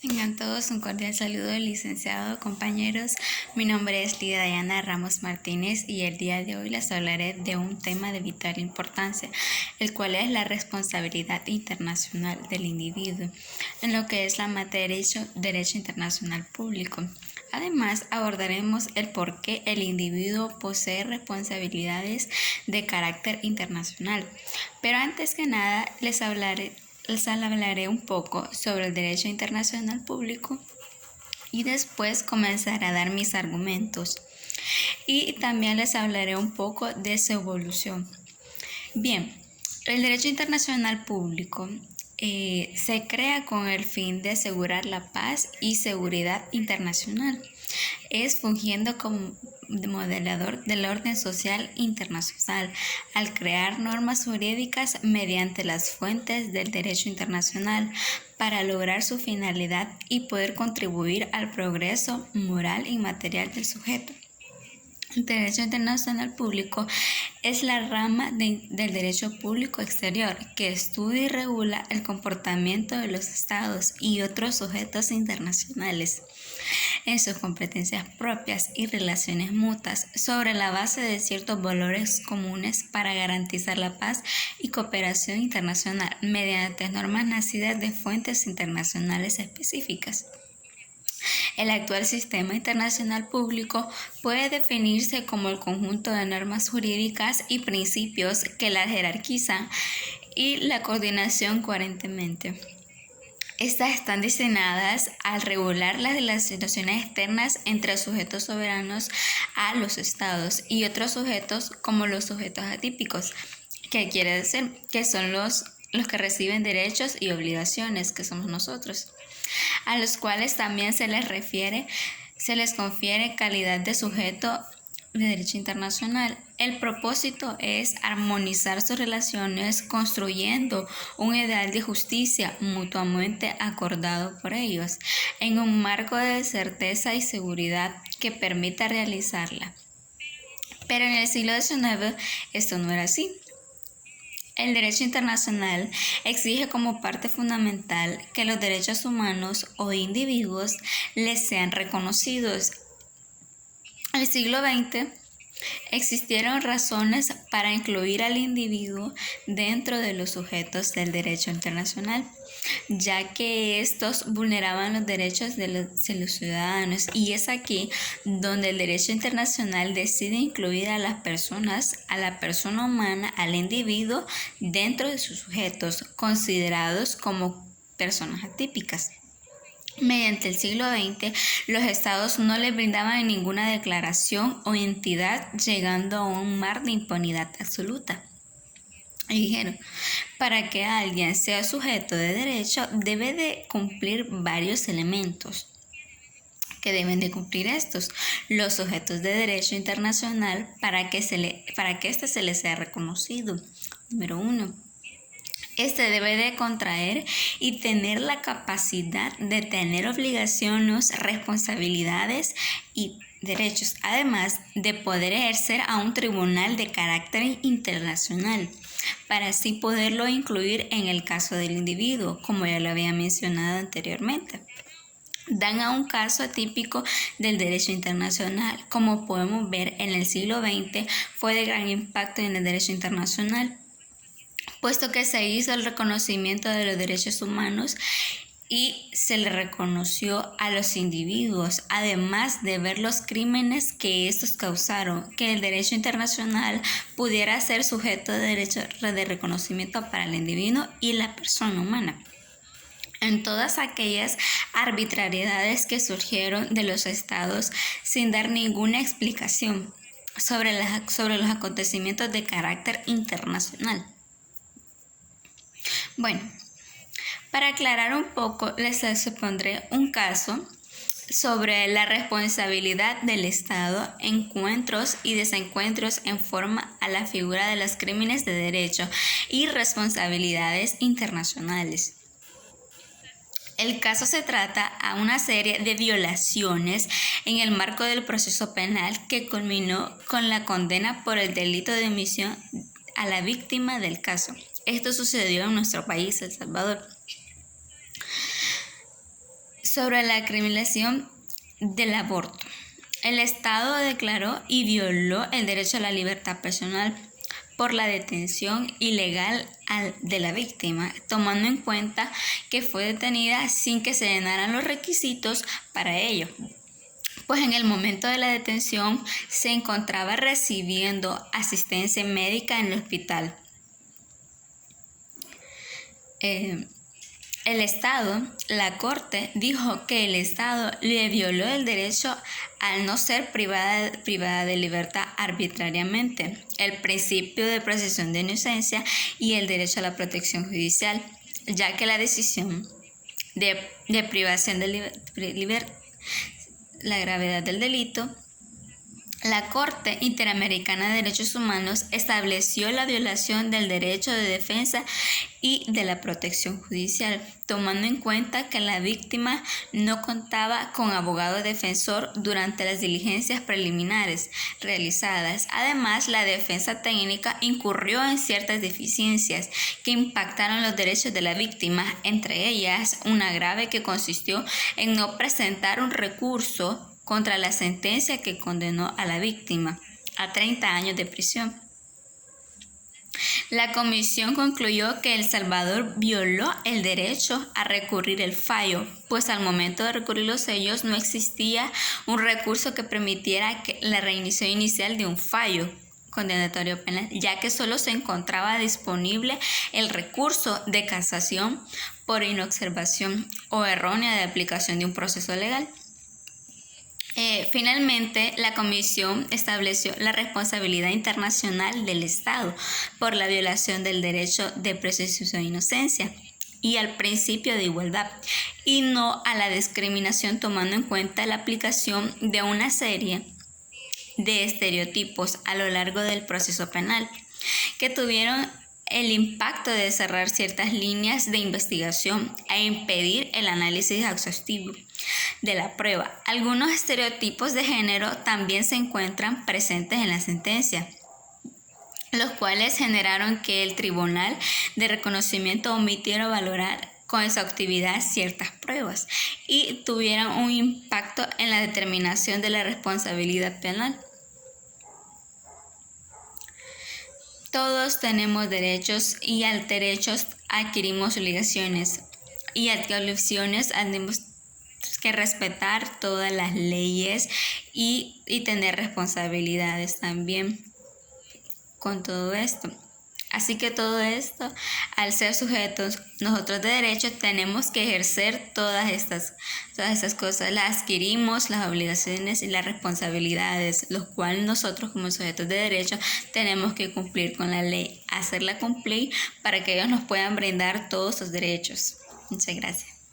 Tengan todos un cordial saludo, licenciado, compañeros. Mi nombre es Lidia Dayana Ramos Martínez y el día de hoy les hablaré de un tema de vital importancia, el cual es la responsabilidad internacional del individuo en lo que es la materia de derecho internacional público. Además, abordaremos el por qué el individuo posee responsabilidades de carácter internacional. Pero antes que nada, les hablaré un poco sobre el derecho internacional público y después comenzaré a dar mis argumentos. Y también les hablaré un poco de su evolución. Bien, el derecho internacional público se crea con el fin de asegurar la paz y seguridad internacional. Es fungiendo como modelador del orden social internacional al crear normas jurídicas mediante las fuentes del derecho internacional para lograr su finalidad y poder contribuir al progreso moral y material del sujeto. El derecho internacional público es la rama del derecho público exterior que estudia y regula el comportamiento de los estados y otros sujetos internacionales en sus competencias propias y relaciones mutuas sobre la base de ciertos valores comunes para garantizar la paz y cooperación internacional mediante normas nacidas de fuentes internacionales específicas. El actual sistema internacional público puede definirse como el conjunto de normas jurídicas y principios que la jerarquizan y la coordinación coherentemente. Estas están diseñadas al regular las relaciones externas entre sujetos soberanos a los estados y otros sujetos como los sujetos atípicos, que quiere decir que son los que reciben derechos y obligaciones, que somos nosotros, a los cuales también se les confiere calidad de sujeto de derecho internacional. El propósito es armonizar sus relaciones construyendo un ideal de justicia mutuamente acordado por ellos en un marco de certeza y seguridad que permita realizarla. Pero en el siglo XIX esto no era así. El derecho internacional exige como parte fundamental que los derechos humanos o individuos les sean reconocidos. En el siglo XX existieron razones para incluir al individuo dentro de los sujetos del derecho internacional, ya que estos vulneraban los derechos de los ciudadanos, y es aquí donde el derecho internacional decide incluir a las personas, a la persona humana, al individuo dentro de sus sujetos considerados como personas atípicas. Mediante el siglo XX, los estados no le brindaban ninguna declaración o entidad, llegando a un mar de impunidad absoluta. Y dijeron, para que alguien sea sujeto de derecho, debe de cumplir varios elementos. Que deben de cumplir estos los sujetos de derecho internacional para que éste se les sea reconocido. Número 1. Este debe de contraer y tener la capacidad de tener obligaciones, responsabilidades y derechos, además de poder ejercer a un tribunal de carácter internacional, para así poderlo incluir en el caso del individuo, como ya lo había mencionado anteriormente. Dan a un caso atípico del derecho internacional. Como podemos ver, en el siglo XX fue de gran impacto en el derecho internacional, puesto que se hizo el reconocimiento de los derechos humanos y se le reconoció a los individuos, además de ver los crímenes que estos causaron, que el derecho internacional pudiera ser sujeto de derecho de reconocimiento para el individuo y la persona humana. En todas aquellas arbitrariedades que surgieron de los estados sin dar ninguna explicación sobre los acontecimientos de carácter internacional. Bueno, para aclarar un poco, les expondré un caso sobre la responsabilidad del Estado, encuentros y desencuentros en forma a la figura de los crímenes de derecho y responsabilidades internacionales. El caso se trata a una serie de violaciones en el marco del proceso penal que culminó con la condena por el delito de omisión a la víctima del caso. Esto sucedió en nuestro país, El Salvador. Sobre la criminalización del aborto. El Estado declaró y violó el derecho a la libertad personal por la detención ilegal de la víctima, tomando en cuenta que fue detenida sin que se llenaran los requisitos para ello, pues en el momento de la detención se encontraba recibiendo asistencia médica en el hospital. La Corte dijo que el Estado le violó el derecho al no ser privada de libertad arbitrariamente, el principio de presunción de inocencia y el derecho a la protección judicial, ya que la decisión de privación de libertad, la gravedad del delito. La Corte Interamericana de Derechos Humanos estableció la violación del derecho de defensa y de la protección judicial, tomando en cuenta que la víctima no contaba con abogado defensor durante las diligencias preliminares realizadas. Además, la defensa técnica incurrió en ciertas deficiencias que impactaron los derechos de la víctima, entre ellas una grave que consistió en no presentar un recurso contra la sentencia que condenó a la víctima a 30 años de prisión. La comisión concluyó que El Salvador violó el derecho a recurrir el fallo, pues al momento de recurrir los sellos no existía un recurso que permitiera la reinicio inicial de un fallo condenatorio penal, ya que solo se encontraba disponible el recurso de casación por inobservación o errónea de aplicación de un proceso legal. Finalmente, la Comisión estableció la responsabilidad internacional del Estado por la violación del derecho de presunción de inocencia y al principio de igualdad, y no a la discriminación, tomando en cuenta la aplicación de una serie de estereotipos a lo largo del proceso penal que tuvieron el impacto de cerrar ciertas líneas de investigación e impedir el análisis exhaustivo de la prueba. Algunos estereotipos de género también se encuentran presentes en la sentencia, los cuales generaron que el Tribunal de Reconocimiento omitiera valorar con exhaustividad ciertas pruebas y tuvieran un impacto en la determinación de la responsabilidad penal. Todos tenemos derechos y al derechos adquirimos obligaciones y a obligaciones tenemos que respetar todas las leyes y tener responsabilidades también con todo esto. Así que todo esto, al ser sujetos nosotros de derechos, tenemos que ejercer todas estas cosas. Las adquirimos, las obligaciones y las responsabilidades, los cuales nosotros como sujetos de derechos tenemos que cumplir con la ley, hacerla cumplir para que ellos nos puedan brindar todos sus derechos. Muchas gracias.